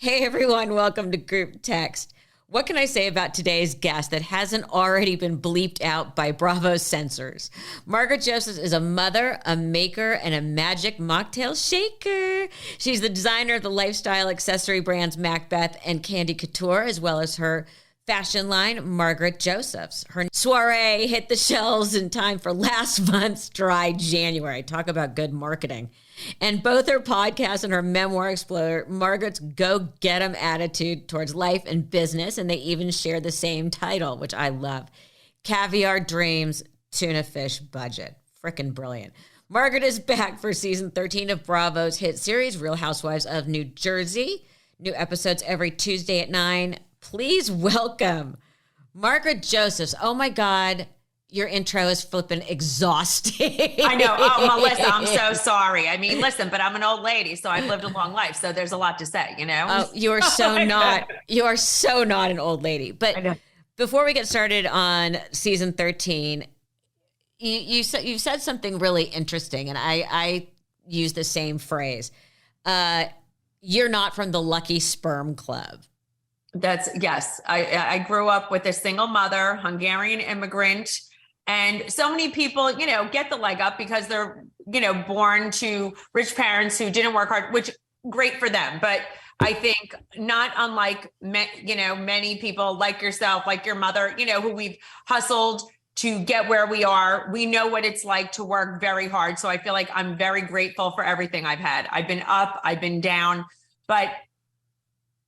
Hey everyone, welcome to Group Text. What can I say about today's guest that hasn't already been bleeped out by Bravo's censors? Margaret Josephs is a mother, a maker, and a magic mocktail shaker. She's the designer of the lifestyle accessory brands Macbeth and Candy Couture, as well as her fashion line, Margaret Josephs. Her Soiree hit the shelves in time for last month's dry January. Talk about good marketing. And both her podcast and her memoir explore Margaret's go-get-em attitude towards life and business, and they even share the same title, which I love. Caviar Dreams, Tuna Fish Budget. Frickin' brilliant. Margaret is back for season 13 of Bravo's hit series, Real Housewives of New Jersey. New episodes every Tuesday at 9. Please welcome Margaret Josephs. Oh my God, your intro is flipping exhausting. I know. Oh, Melissa, I'm so sorry. I mean, listen, but I'm an old lady, so I've lived a long life. So there's a lot to say, you know? Oh, you are you are so not an old lady. But before we get started on season 13, you've said something really interesting, and I use the same phrase. You're not from the lucky sperm club. Yes. I grew up with a single mother, Hungarian immigrant. And so many people, get the leg up because they're, born to rich parents who didn't work hard, which great for them. But I think not unlike, many people like yourself, like your mother, who we've hustled to get where we are. We know what it's like to work very hard. So I feel like I'm very grateful for everything I've had. I've been up, I've been down, but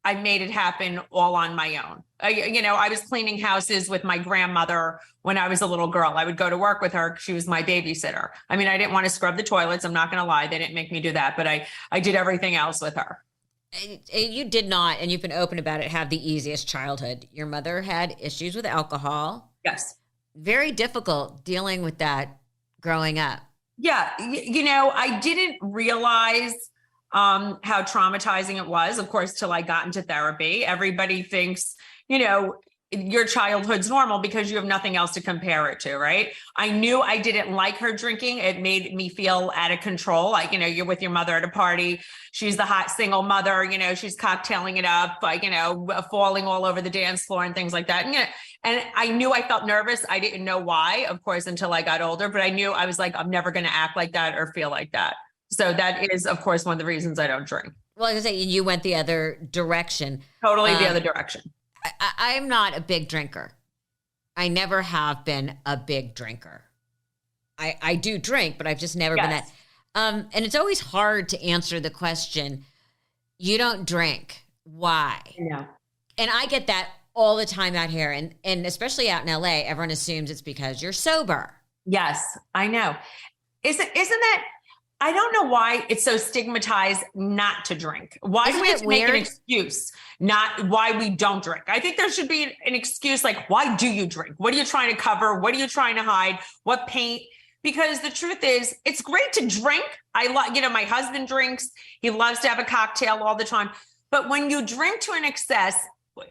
I made it happen all on my own. I was cleaning houses with my grandmother when I was a little girl. I would go to work with her. She was my babysitter. I mean, I didn't want to scrub the toilets. I'm not going to lie. They didn't make me do that, but I did everything else with her. You did not, and you've been open about it, have the easiest childhood. Your mother had issues with alcohol. Yes. Very difficult dealing with that growing up. Yeah. I didn't realize how traumatizing it was, of course, till I got into therapy. Everybody thinks, your childhood's normal because you have nothing else to compare it to, right? I knew I didn't like her drinking. It made me feel out of control. Like, you're with your mother at a party. She's the hot single mother, she's cocktailing it up, like, falling all over the dance floor and things like that. And I knew I felt nervous. I didn't know why, of course, until I got older, but I knew I was like, I'm never going to act like that or feel like that. So that is, of course, one of the reasons I don't drink. Well, like I say, you went the other direction. Totally the other direction. I'm not a big drinker. I never have been a big drinker. I do drink, but I've just never been that. And it's always hard to answer the question, you don't drink. Why? Yeah. And I get that all the time out here. And especially out in LA, everyone assumes it's because you're sober. Yes, I know. Isn't that... I don't know why it's so stigmatized not to drink. Why do we have to make an excuse, not why we don't drink? I think there should be an excuse like, why do you drink? What are you trying to cover? What are you trying to hide? What paint? Because the truth is, it's great to drink. I love, my husband drinks. He loves to have a cocktail all the time. But when you drink to an excess,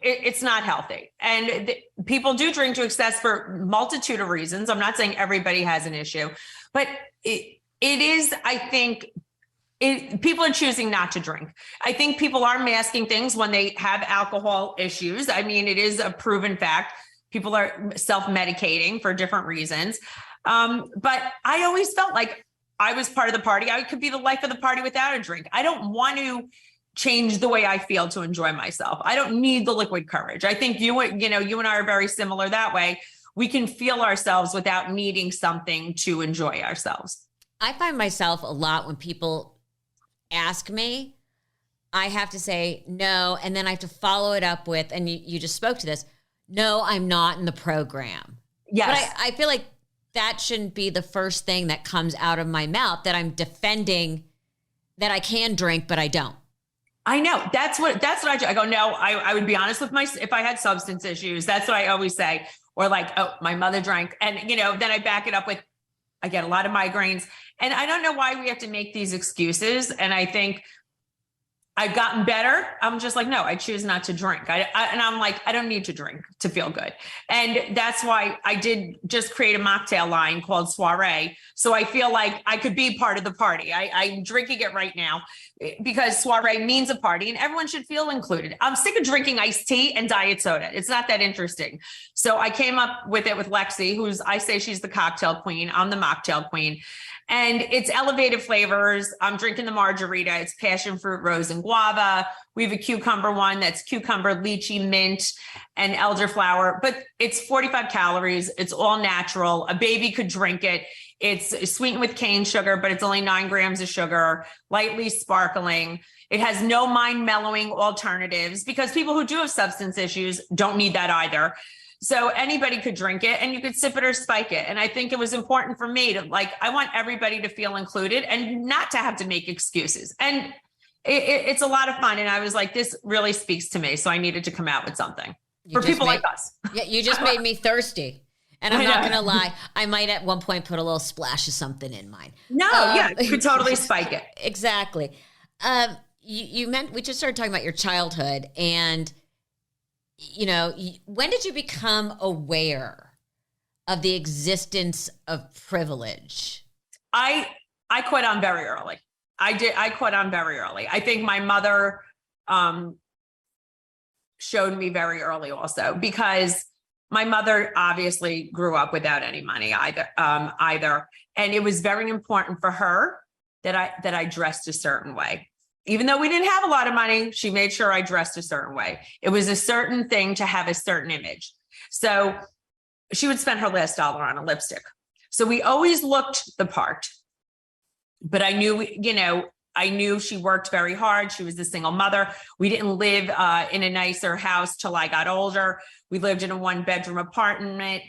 it's not healthy. And people do drink to excess for a multitude of reasons. I'm not saying everybody has an issue, but it is, I think, people are choosing not to drink. I think people are masking things when they have alcohol issues. I mean, it is a proven fact. People are self-medicating for different reasons. But I always felt like I was part of the party. I could be the life of the party without a drink. I don't want to change the way I feel to enjoy myself. I don't need the liquid courage. I think you and I are very similar that way. We can feel ourselves without needing something to enjoy ourselves. I find myself a lot when people ask me, I have to say no, and then I have to follow it up with, and you just spoke to this, no, I'm not in the program. Yes. But I feel like that shouldn't be the first thing that comes out of my mouth, that I'm defending that I can drink, but I don't. I know. That's what I do. I go, no, I would be honest with if I had substance issues, that's what I always say. Or like, oh, my mother drank. And, then I back it up with, I get a lot of migraines. And I don't know why we have to make these excuses. And I think I've gotten better. I'm just like, no, I choose not to drink. And I'm like, I don't need to drink to feel good. And that's why I did just create a mocktail line called Soiree. So I feel like I could be part of the party. I'm drinking it right now because soiree means a party and everyone should feel included. I'm sick of drinking iced tea and diet soda. It's not that interesting. So I came up with it with Lexi, I say she's the cocktail queen. I'm the mocktail queen. And it's elevated flavors. I'm drinking the margarita. It's passion fruit, rose, and guava. We have a cucumber one that's cucumber, lychee, mint, and elderflower. But it's 45 calories. It's all natural. A baby could drink it. It's sweetened with cane sugar, but it's only 9 grams of sugar, lightly sparkling. It has no mind mellowing alternatives because people who do have substance issues don't need that either. So anybody could drink it and you could sip it or spike it. And I think it was important for me to I want everybody to feel included and not to have to make excuses. And it's a lot of fun. And I was like, this really speaks to me. So I needed to come out with something for people like us. Yeah, you just made me thirsty. And I'm not going to lie. I might at one point put a little splash of something in mine. No, you could totally spike it. Exactly. You meant, we just started talking about your childhood and when did you become aware of the existence of privilege? I caught on very early. I caught on very early. I think my mother showed me very early also because my mother obviously grew up without any money either. And it was very important for her that I dressed a certain way. Even though we didn't have a lot of money, she made sure I dressed a certain way. It was a certain thing to have a certain image. So she would spend her last dollar on a lipstick. So we always looked the part. But I knew she worked very hard. She was a single mother. We didn't live in a nicer house till I got older. We lived in a 1-bedroom apartment.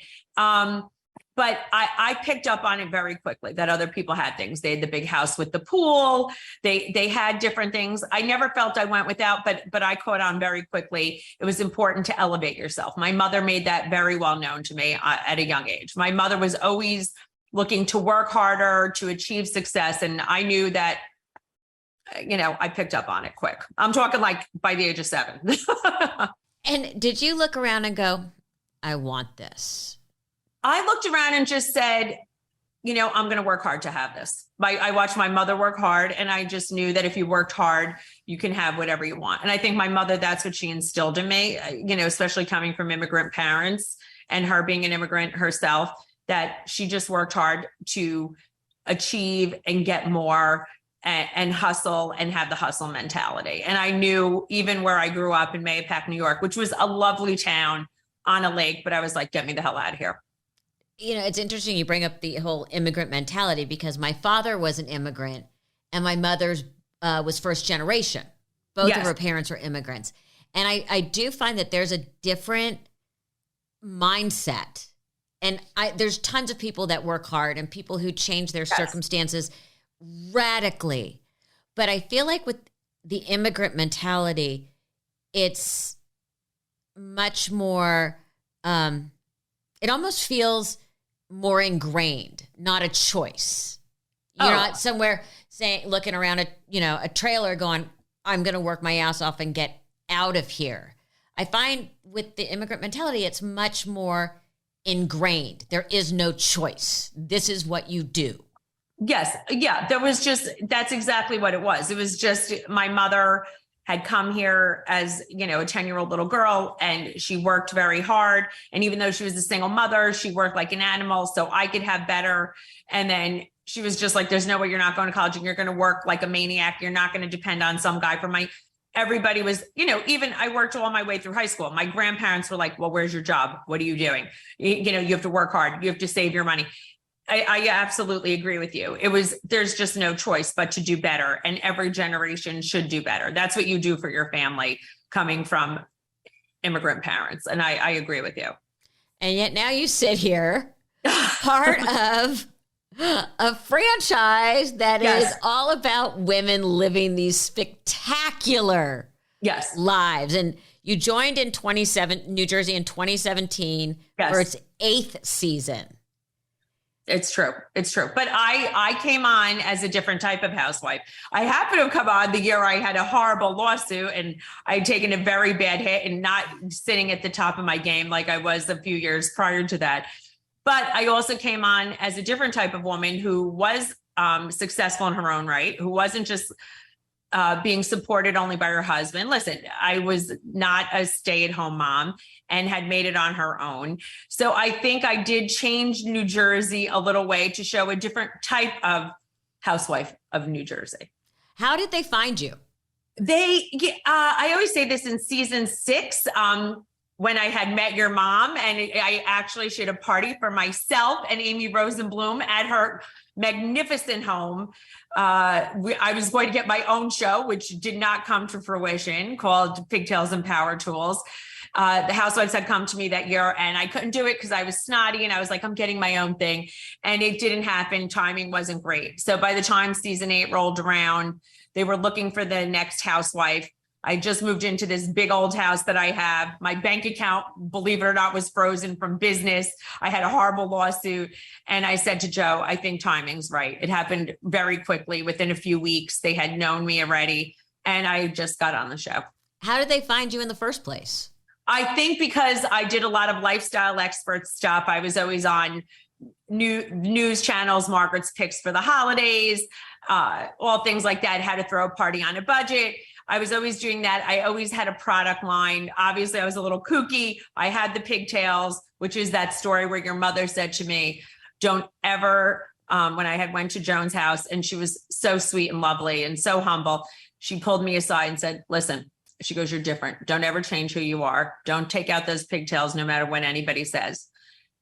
But I picked up on it very quickly that other people had things. They had the big house with the pool. They had different things. I never felt I went without, but I caught on very quickly. It was important to elevate yourself. My mother made that very well known to me at a young age. My mother was always looking to work harder, to achieve success. And I knew that, I picked up on it quick. I'm talking by the age of 7. And did you look around and go, I want this? I looked around and just said, I'm going to work hard to have this. I watched my mother work hard and I just knew that if you worked hard, you can have whatever you want. And I think my mother, that's what she instilled in me, especially coming from immigrant parents and her being an immigrant herself, that she just worked hard to achieve and get more and hustle and have the hustle mentality. And I knew even where I grew up in Mahopac, New York, which was a lovely town on a lake, but I was like, get me the hell out of here. It's interesting you bring up the whole immigrant mentality because my father was an immigrant and my mother's was first generation. Both of her parents were immigrants. And I do find that there's a different mindset. And there's tons of people that work hard and people who change their circumstances radically. But I feel like with the immigrant mentality, it's much more, it almost feels more ingrained, not a choice. You're not somewhere looking around a trailer going, I'm going to work my ass off and get out of here. I find with the immigrant mentality, it's much more ingrained. There is no choice. This is what you do. Yes. Yeah. That's exactly what it was. It was just my mother had come here as, a 10-year-old little girl and she worked very hard. And even though she was a single mother, she worked like an animal so I could have better. And then she was just like, there's no way you're not going to college and you're going to work like a maniac. You're not going to depend on some guy everybody was, even I worked all my way through high school. My grandparents were like, well, where's your job? What are you doing? You have to work hard. You have to save your money. I absolutely agree with you. There's just no choice but to do better. And every generation should do better. That's what you do for your family coming from immigrant parents. And I agree with you. And yet now you sit here, part of a franchise that is all about women living these spectacular lives. And you joined in New Jersey in 2017 for its 8th season. It's true. It's true. But I came on as a different type of housewife. I happened to have come on the year I had a horrible lawsuit and I had taken a very bad hit and not sitting at the top of my game like I was a few years prior to that. But I also came on as a different type of woman who was successful in her own right, who wasn't just being supported only by her husband. Listen, I was not a stay-at-home mom and had made it on her own. So I think I did change New Jersey a little way to show a different type of housewife of New Jersey. How did they find you? I always say this in season 6, when I had met your mom, and she had a party for myself and Amy Rosenblum at her magnificent home. I was going to get my own show, which did not come to fruition, called Pigtails and Power Tools. The Housewives had come to me that year and I couldn't do it because I was snotty and I was like, I'm getting my own thing. And it didn't happen. Timing wasn't great. So by the time season 8 rolled around, they were looking for the next housewife. I just moved into this big old house that I have. My bank account, believe it or not, was frozen from business. I had a horrible lawsuit. And I said to Joe, I think timing's right. It happened very quickly. Within a few weeks, they had known me already. And I just got on the show. How did they find you in the first place? I think because I did a lot of lifestyle expert stuff. I was always on news channels, Margaret's picks for the holidays, all things like that, how to throw a party on a budget. I was always doing that. I always had a product line. Obviously, I was a little kooky. I had the pigtails, which is that story where your mother said to me, don't ever, when I had went to Joan's house, and she was so sweet and lovely and so humble, she pulled me aside and said, listen, she goes, you're different. Don't ever change who you are. Don't take out those pigtails, no matter what anybody says.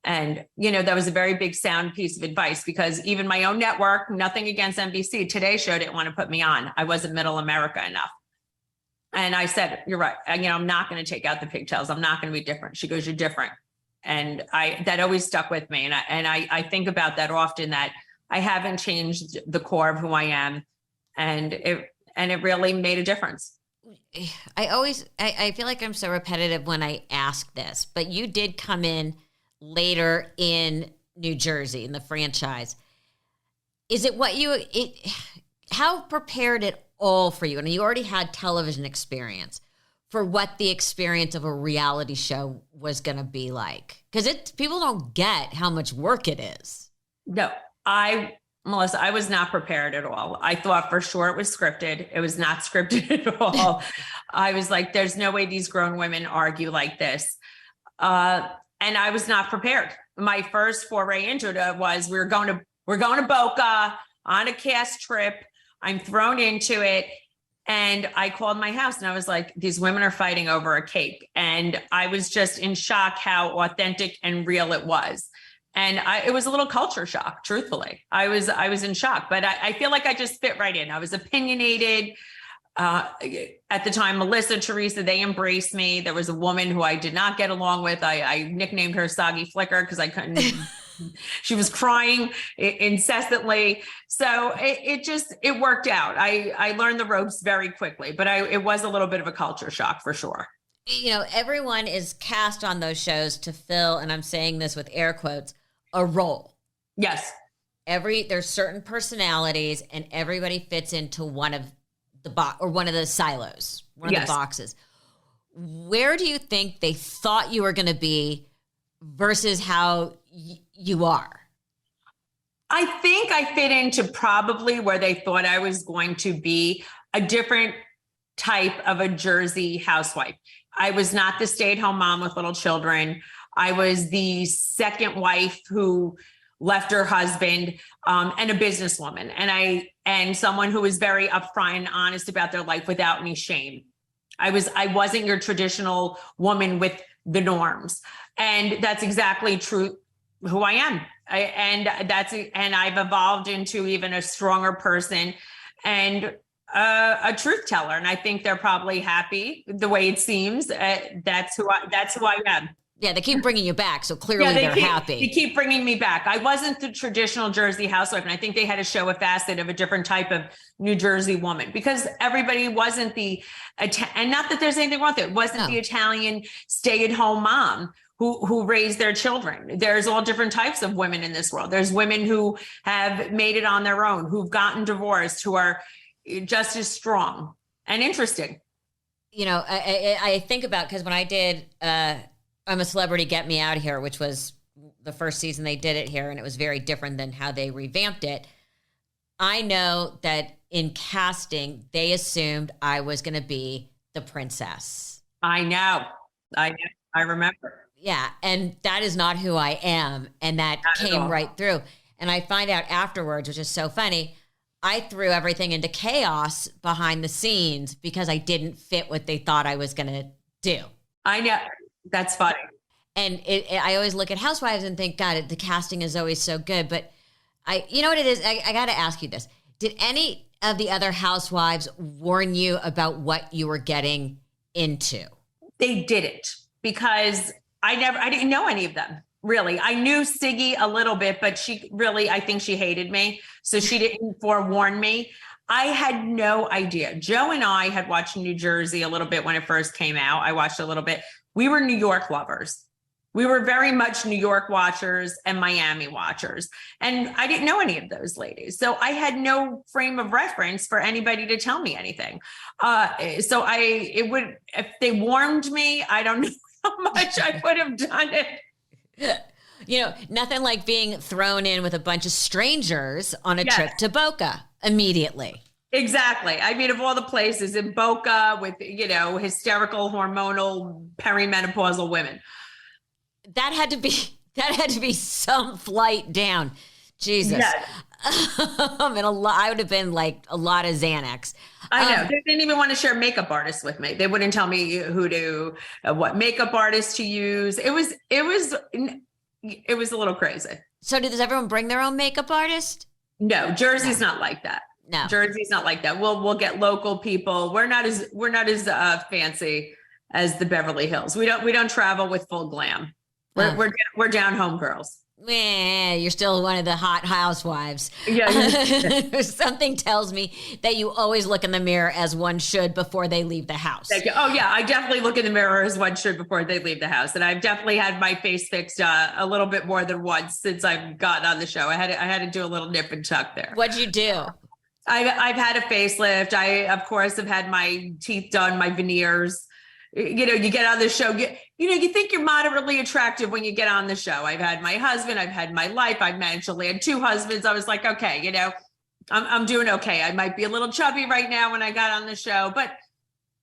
And, that was a very big sound piece of advice, because even my own network, nothing against NBC, Today Show didn't want to put me on. I wasn't middle America enough. And I said, you're right. I'm not going to take out the pigtails. I'm not going to be different. She goes, you're different. And that always stuck with me. And I think about that often, that I haven't changed the core of who I am. And it really made a difference. I feel like I'm so repetitive when I ask this, but you did come in later in New Jersey in the franchise. Is it how prepared it all for you? And you already had television experience for what the experience of a reality show was going to be like. Because people don't get how much work it is. No, Melissa, I was not prepared at all. I thought for sure it was scripted. It was not scripted at all. I was like, there's no way these grown women argue like this. And I was not prepared. My first foray into it was, we're going to Boca on a cast trip. I'm thrown into it. And I called my house and I was like, these women are fighting over a cake. And I was just in shock how authentic and real it was. And it was a little culture shock, truthfully. I was in shock, but I feel like I just fit right in. I was opinionated. At the time, Melissa, Teresa, they embraced me. There was a woman who I did not get along with. I nicknamed her Soggy Flicker because I couldn't, she was crying incessantly. So it worked out. I learned the ropes very quickly, but it was a little bit of a culture shock for sure. Everyone is cast on those shows to fill, and I'm saying this with air quotes, a role. Yes. There's certain personalities and everybody fits into one of the one of the silos, one of the boxes. Where do you think they thought you were going to be versus how you are? I think I fit into probably where they thought I was going to be, a different type of a Jersey housewife. I was not the stay-at-home mom with little children. I was the second wife who left her husband, and a businesswoman. And someone who was very upfront and honest about their life without any shame. I wasn't your traditional woman with the norms. And that's exactly true who I am. And I've evolved into even a stronger person and a truth teller. And I think they're probably happy the way it seems. That's who I am. Yeah, they keep bringing you back, so clearly they're happy. They keep bringing me back. I wasn't the traditional Jersey housewife, and I think they had to show a facet of a different type of New Jersey woman, because everybody wasn't and not that there's anything wrong with it, wasn't the Italian stay-at-home mom who raise their children. There's all different types of women in this world. There's women who have made it on their own, who've gotten divorced, who are just as strong and interesting. You know, I think about, because when I did I'm a Celebrity, Get Me Out of Here, which was the first season they did it here, and it was very different than how they revamped it. I know that in casting, they assumed I was going to be the princess. I know. I remember. Yeah. And that is not who I am. And that came right through. And I find out afterwards, which is so funny, I threw everything into chaos behind the scenes because I didn't fit what they thought I was going to do. I know. That's funny. And I always look at Housewives and think, God, the casting is always so good. But you know what it is? I got to ask you this. Did any of the other Housewives warn you about what you were getting into? They didn't, because I didn't know any of them, really. I knew Siggy a little bit, but I think she hated me. So she didn't forewarn me. I had no idea. Joe and I had watched New Jersey a little bit when it first came out. I watched a little bit. We were New York lovers. We were very much New York watchers and Miami watchers. And I didn't know any of those ladies. So I had no frame of reference for anybody to tell me anything. If they warned me, I don't know how much I would have done it. You know, nothing like being thrown in with a bunch of strangers on a trip to Boca immediately. Exactly. I mean, of all the places, in Boca with, hysterical, hormonal, perimenopausal women. That had to be some flight down. Jesus. Yes. I would have been like a lot of Xanax. I know. They didn't even want to share makeup artists with me. They wouldn't tell me what makeup artists to use. It was a little crazy. So does everyone bring their own makeup artist? No, Jersey's not like that. No, Jersey's not like that. We'll get local people. We're not as fancy as the Beverly Hills. We don't travel with full glam. We're down home girls. You're still one of the hot housewives. Yeah. Something tells me that you always look in the mirror as one should before they leave the house. Oh yeah, I definitely look in the mirror as one should before they leave the house, and I've definitely had my face fixed a little bit more than once since I've gotten on the show. I had to do a little nip and tuck there. What'd you do? I've had a facelift. I of course have had my teeth done, my veneers. You get on the show, you think you're moderately attractive when you get on the show. I've had my husband, I've had my life. I've managed to land 2 husbands. I was like, okay, I'm doing okay. I might be a little chubby right now when I got on the show, but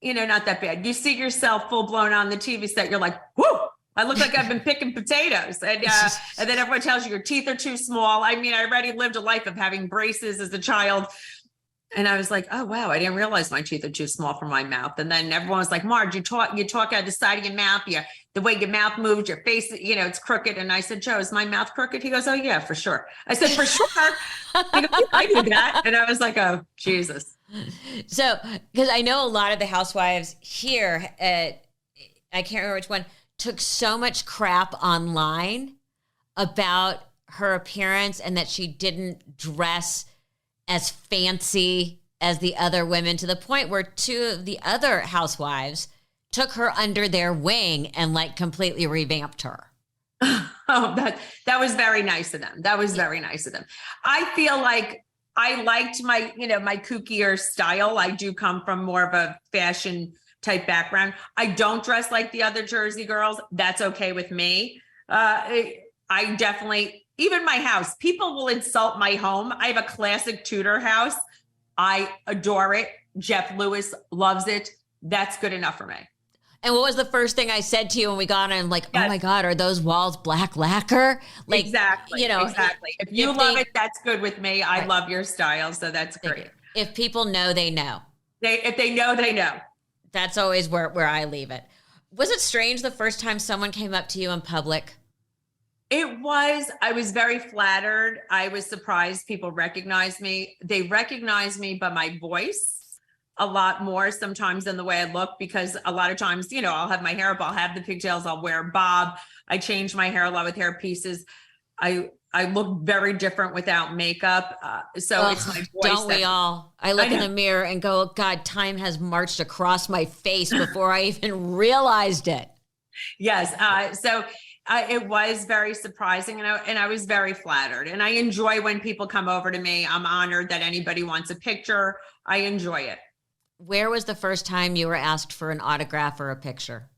not that bad. You see yourself full blown on the TV set. You're like, whoo, I look like I've been picking potatoes. And then everyone tells you your teeth are too small. I mean, I already lived a life of having braces as a child. And I was like, oh, wow, I didn't realize my teeth are too small for my mouth. And then everyone was like, Marge, you talk out of the side of your mouth. The way your mouth moves, your face, it's crooked. And I said, Joe, is my mouth crooked? He goes, oh, yeah, for sure. I said, for sure. I do that. And I was like, oh, Jesus. So, because I know a lot of the housewives here, I can't remember which one, took so much crap online about her appearance and that she didn't dress as fancy as the other women, to the point where 2 of the other housewives took her under their wing and completely revamped her. Oh, that was very nice of them. That was very nice of them. I feel like I liked my kookier style. I do come from more of a fashion type background. I don't dress like the other Jersey girls. That's okay with me. I definitely, even my house, people will insult my home. I have a classic Tudor house. I adore it. Jeff Lewis loves it. That's good enough for me. And what was the first thing I said to you when we got on? Yes. Oh my God, are those walls black lacquer? Exactly. Exactly. If you love it, that's good with me. I love your style. So that's great. If people know, they know. If they know, they know. That's always where I leave it. Was it strange the first time someone came up to you in public? It was. I was very flattered. I was surprised people recognized me. They recognized me by my voice a lot more sometimes than the way I look, because a lot of times, I'll have my hair up, I'll have the pigtails, I'll wear a bob. I change my hair a lot with hair pieces. I look very different without makeup. It's my voice. Don't we all? I look in the mirror and go, oh God, time has marched across my face before I even realized it. Yes. So It was very surprising, and I was very flattered. And I enjoy when people come over to me. I'm honored that anybody wants a picture. I enjoy it. Where was the first time you were asked for an autograph or a picture?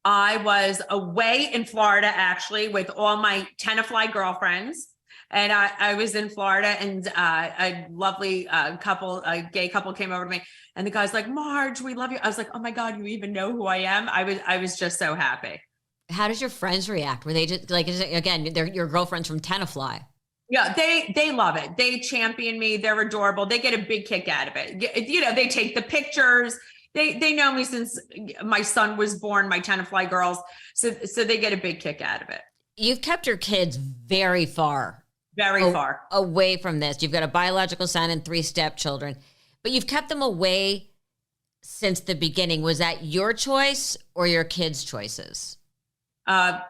I was away in Florida, actually, with all my Tenafly girlfriends. And I was in Florida, and a lovely a gay couple came over to me, and the guy's like, "Marge, we love you." I was like, "Oh my God, you even know who I am?" I was just so happy. How does your friends react? Were they just like, again, they're your girlfriends from Tenafly? Yeah, they love it. They champion me. They're adorable. They get a big kick out of it. You know, they take the pictures. They know me since my son was born, my Tenafly girls. So they get a big kick out of it. You've kept your kids very far away from this. You've got a biological son and 3 stepchildren, but you've kept them away since the beginning. Was that your choice or your kids' choices?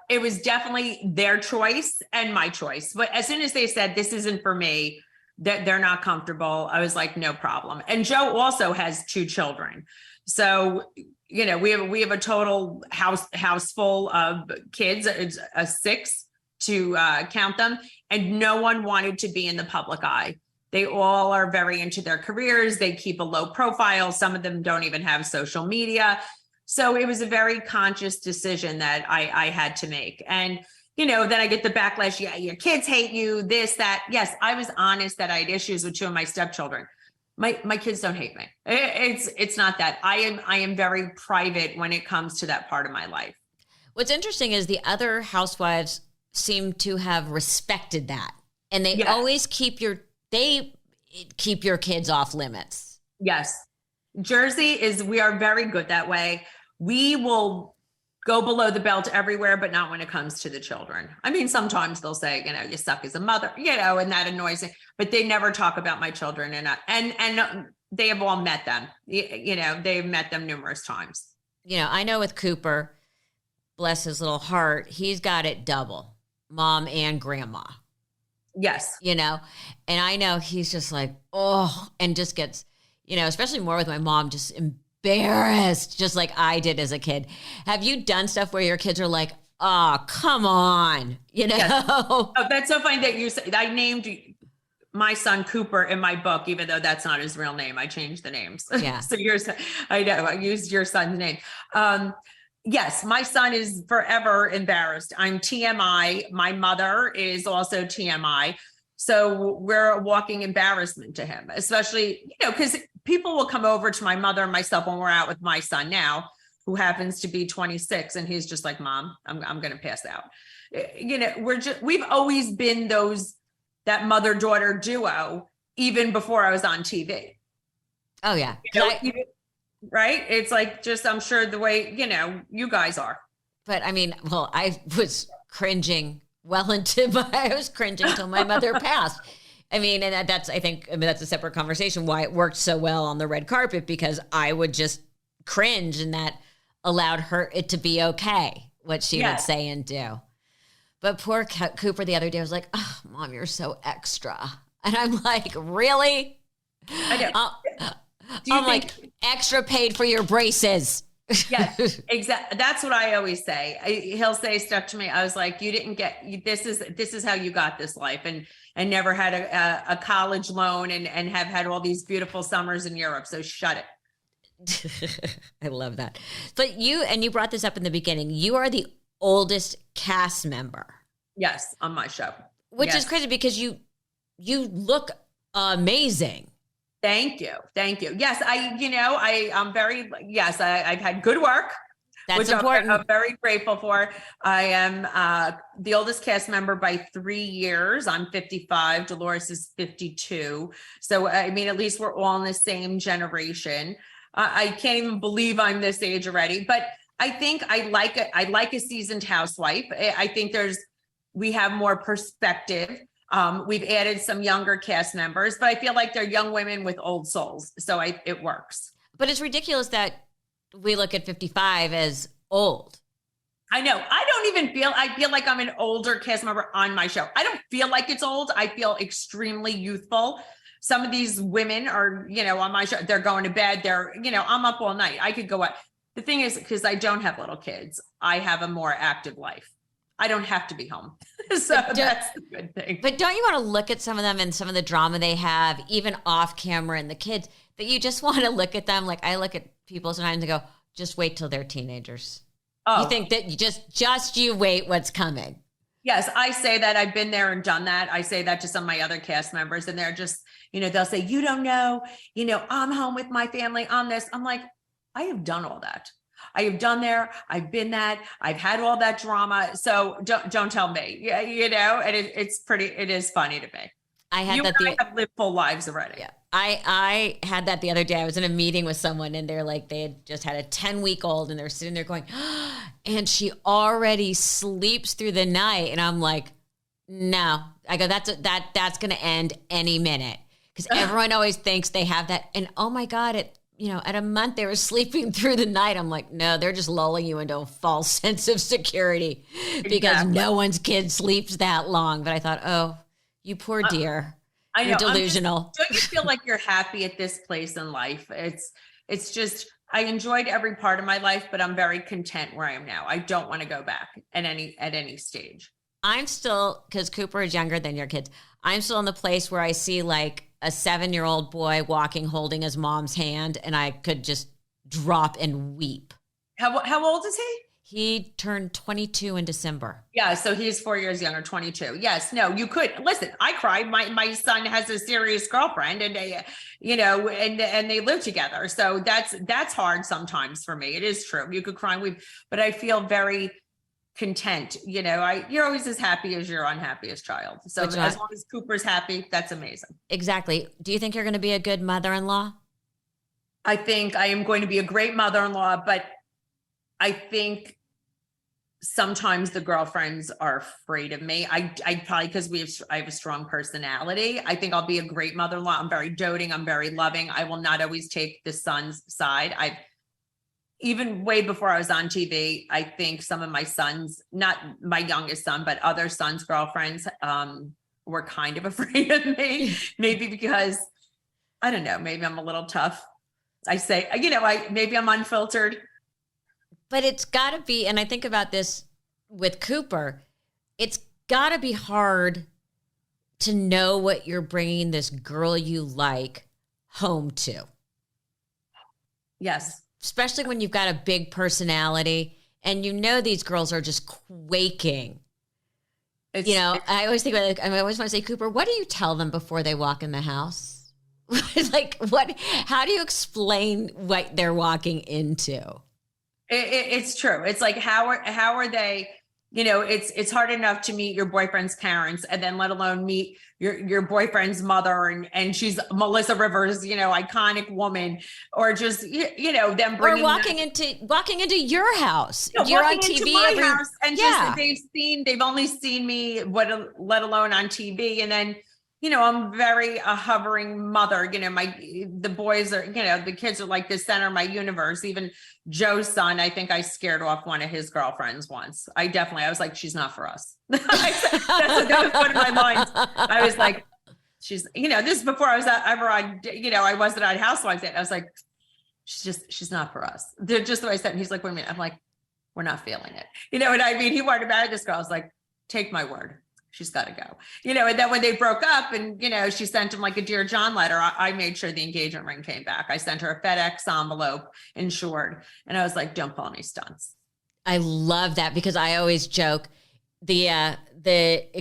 It was definitely their choice and my choice. But as soon as they said, this isn't for me, that they're not comfortable, I was like, no problem. And Joe also has 2 children. So, you know, we have a total house full of kids. It's a 6 to count them. And no one wanted to be in the public eye. They all are very into their careers. They keep a low profile. Some of them don't even have social media. So it was a very conscious decision that I had to make. And, you know, then I get the backlash. Yeah, your kids hate you, this, that. Yes, I was honest that I had issues with 2 of my stepchildren. My kids don't hate me. It's not that. I am very private when it comes to that part of my life. What's interesting is the other housewives seem to have respected that. And they always keep your kids off limits. Yes. Jersey we are very good that way. We will go below the belt everywhere, but not when it comes to the children. I mean, sometimes they'll say, you know, you suck as a mother, you know, and that annoys me, but they never talk about my children. And they have all met them, you know, they've met them numerous times. You know, I know with Cooper, bless his little heart, he's got it double, mom and grandma. Yes. You know, and I know he's just like, oh, and just gets, you know, especially more with my mom, just embarrassed, just like I did as a kid. Have you done stuff where your kids are like, oh, come on, you know? Yes. Oh, that's so funny that you said, I named my son Cooper in my book, even though that's not his real name. I changed the names. Yeah. So I know, I used your son's name. Yes, my son is forever embarrassed. I'm TMI. My mother is also TMI. So we're a walking embarrassment to him, especially, you know, because people will come over to my mother and myself when we're out with my son now, who happens to be 26. And he's just like, Mom, I'm going to pass out. You know, we've always been that mother-daughter duo, even before I was on TV. Oh, yeah. You know, right? It's like, just, I'm sure the way, you know, you guys are. But I mean, well, I was cringing I was cringing until my mother passed. I mean, and that's a separate conversation why it worked so well on the red carpet, because I would just cringe, and that allowed it to be okay, what she would say and do. But poor Cooper the other day was like, oh, Mom, you're so extra. And I'm like, really? I know. I'm like, extra paid for your braces. Yes, exactly. That's what I always say. He'll say stuff to me. I was like, you didn't get, this is how you got this life, and never had a college loan and have had all these beautiful summers in Europe. So shut it. I love that. But you brought this up in the beginning. You are the oldest cast member. Yes, on my show. Which is crazy because you look amazing. Thank you. Yes, I've had good work. That's which important. I'm very grateful for. I am the oldest cast member by 3 years. I'm 55. Dolores is 52. So, I mean, at least we're all in the same generation. I can't even believe I'm this age already, but I think I like a seasoned housewife. I think we have more perspective. We've added some younger cast members, but I feel like they're young women with old souls. So it works. But it's ridiculous that we look at 55 as old. I know. I feel like I'm an older cast member on my show. I don't feel like it's old. I feel extremely youthful. Some of these women are, on my show, they're going to bed. I'm up all night. I could go out. The thing is, because I don't have little kids, I have a more active life. I don't have to be home. So that's the good thing. But don't you want to look at some of them and some of the drama they have, even off camera, and the kids, that you just want to look at them? Like, I look at people sometimes and go, just wait till they're teenagers. You think that you just you wait what's coming. Yes, I say that. I've been there and done that. I say that to some of my other cast members, and they're just, they'll say, you don't know, I'm home with my family on this. I'm like, I have done all that. I have done there. I've been that. I've had all that drama. So don't tell me, and it is funny to me. I have lived full lives already. Yeah. I had that the other day. I was in a meeting with someone, and they're like, they had just had a 10-week-old, and they're sitting there going, and she already sleeps through the night. And I'm like, no. I go, that's going to end any minute, because everyone always thinks they have that. And oh my God, at a month they were sleeping through the night. I'm like, no, they're just lulling you into a false sense of security because no one's kid sleeps that long. But I thought, oh, you poor dear. I know. You're delusional. Don't you feel like you're happy at this place in life? It's just, I enjoyed every part of my life, but I'm very content where I am now. I don't want to go back at any stage. I'm still, because Cooper is younger than your kids, I'm still in the place where I see like a 7-year-old boy walking, holding his mom's hand, and I could just drop and weep. How old is he? He turned 22 in December. Yeah, so he's 4 years younger, 22. Yes, no, you could. Listen, I cried. My son has a serious girlfriend, and they, and they live together. So that's hard sometimes for me. It is true. You could cry and weep, but I feel very content. You're always as happy as your unhappiest child. So as long as Cooper's happy, that's amazing. Exactly. Do you think you're going to be a good mother-in-law? I think I am going to be a great mother-in-law, but I think sometimes the girlfriends are afraid of me. I probably, because I have a strong personality. I think I'll be a great mother-in-law. I'm very doting. I'm very loving. I will not always take the son's side. Even way before I was on TV, I think some of my sons, not my youngest son, but other sons' girlfriends, were kind of afraid of me. Maybe because, I don't know, maybe I'm a little tough. I say, maybe I'm unfiltered. But it's got to be, and I think about this with Cooper, it's got to be hard to know what you're bringing this girl you like home to. Yes. Especially when you've got a big personality and these girls are just quaking. I always think about I always want to say, Cooper, what do you tell them before they walk in the house? Like, how do you explain what they're walking into? It's true. It's like, how are they, it's hard enough to meet your boyfriend's parents, and then let alone meet your boyfriend's mother, and she's Melissa Rivers, iconic woman, or just, them bringing, or walking into your house. You're on TV house, and they've only seen me, let alone on TV. And then, I'm very a hovering mother. The boys are, the kids are like the center of my universe. Even Joe's son, I think I scared off one of his girlfriends once. I was like, she's not for us. That was one of my lines. I was like, she's, this is before I was ever on, I wasn't on Housewives yet. I was like, she's not for us. They're just the way I said, and he's like, wait a minute. I'm like, we're not feeling it. And I mean, he wanted to marry this girl. I was like, take my word. She's got to go, and then when they broke up and, she sent him like a Dear John letter, I made sure the engagement ring came back. I sent her a FedEx envelope insured. And I was like, don't pull any stunts. I love that, because I always joke the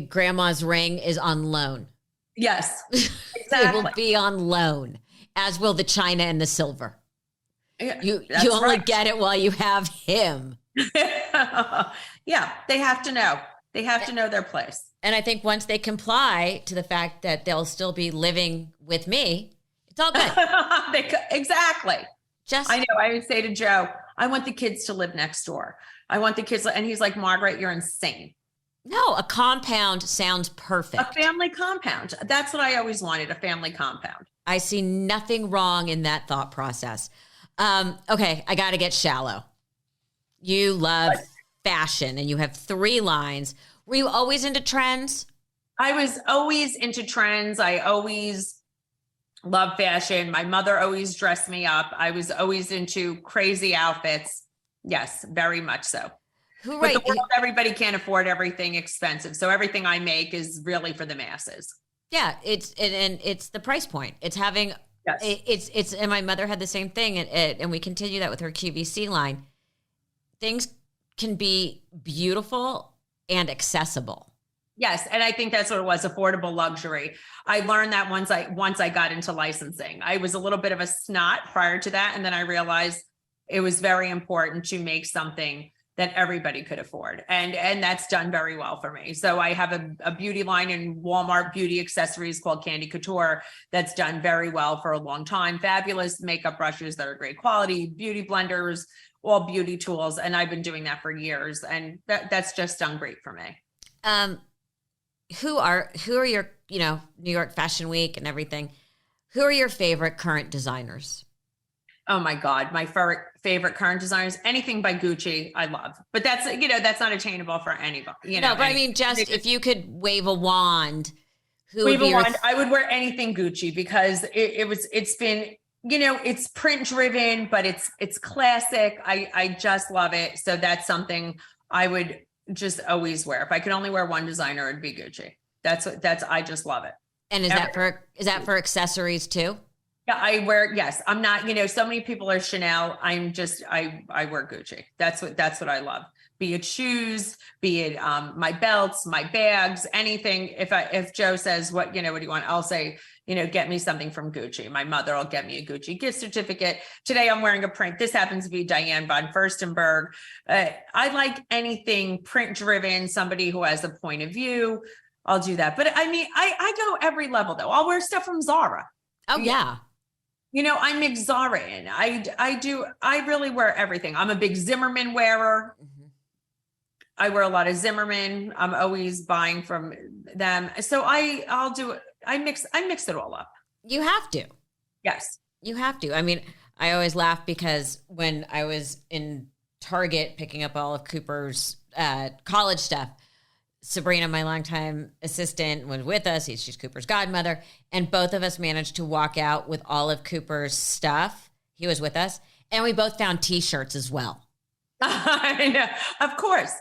grandma's ring is on loan. Yes, exactly. It will be on loan, as will the china and the silver. You only get it while you have him. Yeah, they have to know. They have to know their place. And I think once they comply to the fact that they'll still be living with me, it's all good. Exactly. I know. I would say to Joe, I want the kids to live next door. I want the kids. And he's like, Margaret, you're insane. No, a compound sounds perfect. A family compound. That's what I always wanted, a family compound. I see nothing wrong in that thought process. Okay, I got to get shallow. You love fashion, and you have 3 lines. Were you always into trends? I was always into trends. I always loved fashion. My mother always dressed me up. I was always into crazy outfits. Yes, very much so. But the world, everybody can't afford everything expensive. So everything I make is really for the masses. Yeah, it's the price point. It's having it's and my mother had the same thing, and we continue that with her QVC line. Things can be beautiful and accessible. Yes, and I think that's what it was, affordable luxury. I learned that once I got into licensing. I was a little bit of a snot prior to that, and then I realized it was very important to make something that everybody could afford. And that's done very well for me. So I have a beauty line in Walmart beauty accessories called Candy Couture that's done very well for a long time. Fabulous makeup brushes that are great quality, beauty blenders, all beauty tools. And I've been doing that for years. And that's just done great for me. Who are your, New York Fashion Week and everything, who are your favorite current designers? Oh my God. My favorite current designers, anything by Gucci, I love, but that's not attainable for anybody, No, but I mean, just if you could wave a wand, I would wear anything Gucci because it's been, it's print driven, but it's classic. I just love it. So that's something I would just always wear. If I could only wear one designer, it'd be Gucci. I just love it. And is that for accessories too? Yeah, yes. I'm not, so many people are Chanel. I wear Gucci. That's what I love. Be it shoes, be it my belts, my bags, anything. If Joe says, what do you want? I'll say, get me something from Gucci. My mother will get me a Gucci gift certificate. Today I'm wearing a print. This happens to be Diane von Furstenberg. I like anything print driven, somebody who has a point of view. I'll do that. But I mean, I go every level though. I'll wear stuff from Zara. Oh yeah. I mix Zara in. I really wear everything. I'm a big Zimmerman wearer. Mm-hmm. I wear a lot of Zimmerman. I'm always buying from them. So I mix it all up. You have to. Yes. You have to. I mean, I always laugh because when I was in Target picking up all of Cooper's college stuff, Sabrina, my longtime assistant, was with us. She's Cooper's godmother. And both of us managed to walk out with all of Cooper's stuff. He was with us. And we both found T-shirts as well. I know, of course.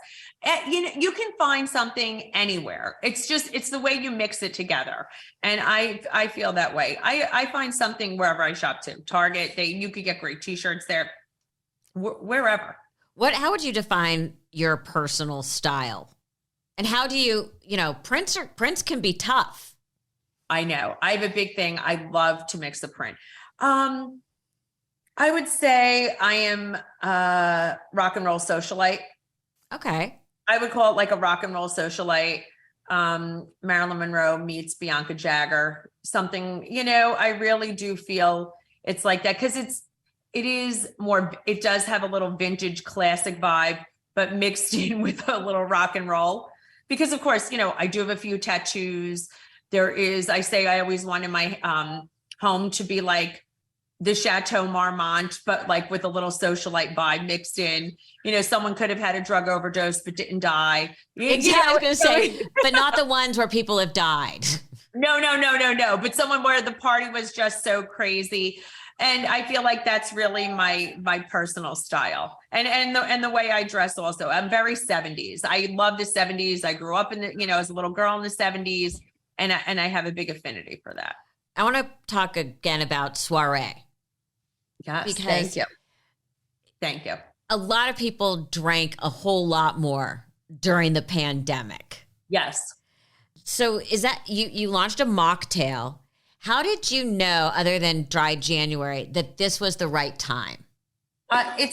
You can find something anywhere. It's the way you mix it together. And I feel that way. I find something wherever I shop too. Target, you could get great T-shirts there, wherever. How would you define your personal style? And how do you, prints can be tough. I know. I have a big thing. I love to mix the print. I would say I am a rock and roll socialite. Okay. I would call it like a rock and roll socialite. Marilyn Monroe meets Bianca Jagger. Something, I really do feel it's like that because it does have a little vintage classic vibe, but mixed in with a little rock and roll. Because of course, I do have a few tattoos. I always wanted my home to be like the Chateau Marmont, but like with a little socialite vibe mixed in. Someone could have had a drug overdose but didn't die. Exactly. I was going to say, but not the ones where people have died. No. But someone where the party was just so crazy. And I feel like that's really my personal style and the way I dress also. I'm very 70s. I love the 70s. I grew up as a little girl in the 70s and I have a big affinity for that. I want to talk again about Soiree. Yes, because thank you. A lot of people drank a whole lot more during the pandemic. Yes. So is that you launched a mocktail? How did you know, other than dry January, that this was the right time? I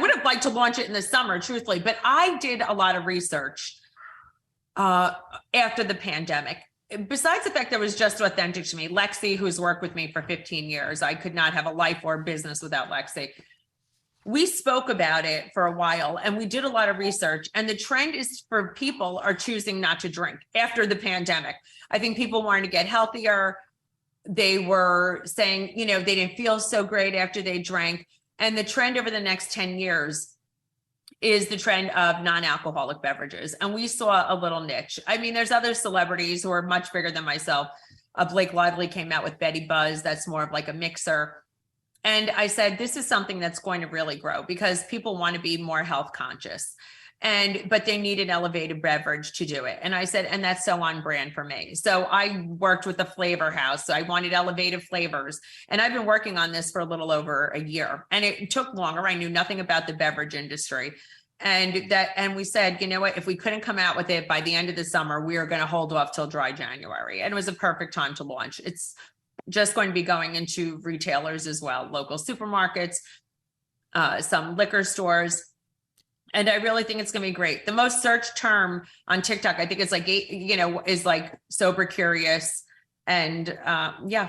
would have liked to launch it in the summer, truthfully, but I did a lot of research after the pandemic. Besides the fact that it was just authentic to me, Lexi, who's worked with me for 15 years, I could not have a life or business without Lexi. We spoke about it for a while and we did a lot of research, and the trend is for people are choosing not to drink after the pandemic. I think people wanted to get healthier. They were saying, they didn't feel so great after they drank. And the trend over the next 10 years is the trend of non-alcoholic beverages. And we saw a little niche. I mean, there's other celebrities who are much bigger than myself. Blake Lively came out with Betty Buzz. That's more of like a mixer. And I said, this is something that's going to really grow because people want to be more health conscious. but they need an elevated beverage to do it. And I said, and that's so on brand for me. So I worked with the flavor house. So I wanted elevated flavors, and I've been working on this for a little over a year, and it took longer. I knew nothing about the beverage industry. And we said, you know what, if we couldn't come out with it by the end of the summer, we are going to hold off till dry January. And it was a perfect time to launch. It's just going to be going into retailers as well, local supermarkets, some liquor stores. And I really think it's going to be great. The most searched term on TikTok, I think it's like, is like sober curious. And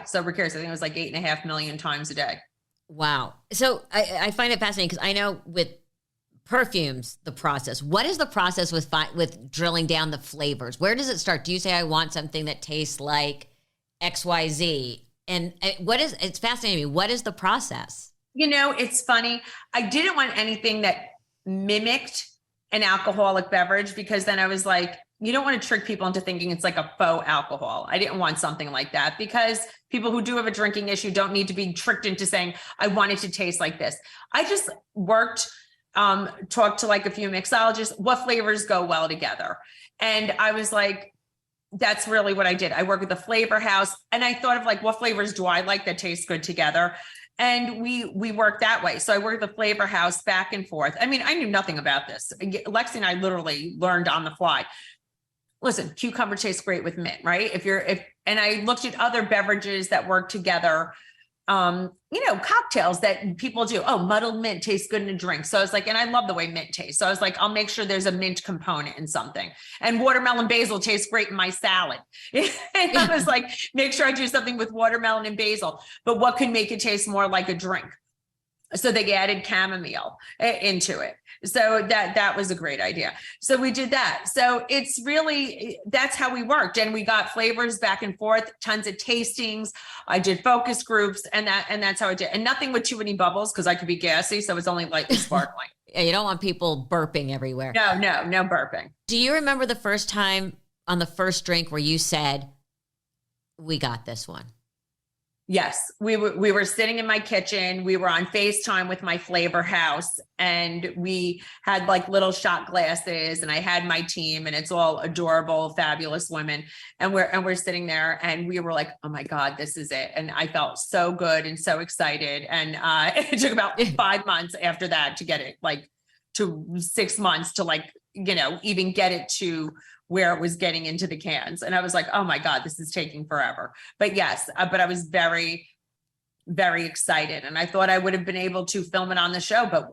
sober curious. I think it was like 8.5 million times a day. Wow. So I find it fascinating because I know with perfumes, the process. What is the process with drilling down the flavors? Where does it start? Do you say, I want something that tastes like XYZ? And it's fascinating to me. What is the process? It's funny. I didn't want anything that mimicked an alcoholic beverage, because then I was like, you don't want to trick people into thinking it's like a faux alcohol. I didn't want something like that, because people who do have a drinking issue don't need to be tricked into saying, I want it to taste like this. I just talked to like a few mixologists, what flavors go well together. And I was like, that's really what I did. I work with the flavor house, and I thought of like, what flavors do I like that taste good together? And we work that way. So I worked the flavor house back and forth. I mean, I knew nothing about this. Lexi and I literally learned on the fly. Listen, cucumber tastes great with mint, right? And I looked at other beverages that work together, cocktails that people do. Oh, muddled mint tastes good in a drink. So I was like, and I love the way mint tastes. So I was like, I'll make sure there's a mint component in something. And watermelon basil tastes great in my salad. And I was like, make sure I do something with watermelon and basil, but what could make it taste more like a drink? So they added chamomile into it. So that was a great idea. So we did that. So it's really, that's how we worked. And we got flavors back and forth, tons of tastings. I did focus groups, and that's how I did. And nothing with too many bubbles, because I could be gassy. So it's only lightly sparkling. Yeah, you don't want people burping everywhere. No burping. Do you remember the first time on the first drink where you said, we got this one? Yes, we were sitting in my kitchen. We were on FaceTime with my flavor house, and we had like little shot glasses, and I had my team, and it's all adorable, fabulous women. And we're sitting there, and we were like, oh my God, this is it. And I felt so good and so excited. And it took about 5 months after that to get it, like to 6 months to like, even get it to where it was getting into the cans. And I was like, oh my God, this is taking forever. But yes, but I was very, very excited. And I thought I would have been able to film it on the show, but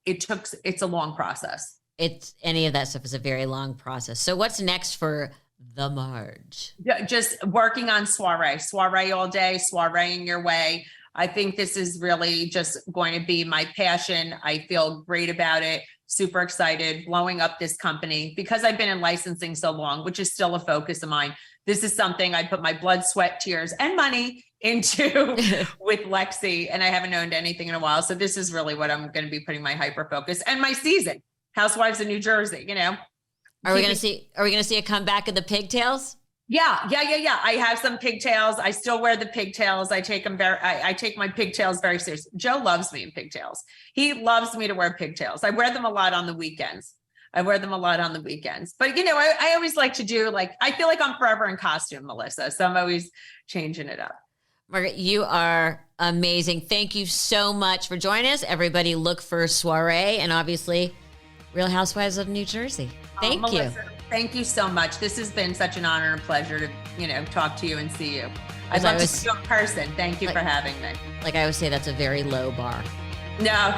it's a long process. Any of that stuff is a very long process. So what's next for the Marge? Just working on Soiree all day, soireeing your way. I think this is really just going to be my passion. I feel great about it. Super excited, blowing up this company because I've been in licensing so long, which is still a focus of mine. This is something I put my blood, sweat, tears, and money into with Lexi, and I haven't owned anything in a while. So this is really what I'm going to be putting my hyper focus and my season, Housewives of New Jersey. Are we going to see a comeback of the pigtails? Yeah. I have some pigtails. I still wear the pigtails. I take my pigtails very serious. Joe loves me in pigtails. He loves me to wear pigtails. I wear them a lot on the weekends. But I always like to do I feel like I'm forever in costume, Melissa. So I'm always changing it up. Margaret, you are amazing. Thank you so much for joining us. Everybody look for Soiree and obviously Real Housewives of New Jersey. Thank you. Melissa, thank you so much. This has been such an honor and pleasure to, talk to you and see you. I'd love to see you in person. Thank you for having me. Like I always say, that's a very low bar. No.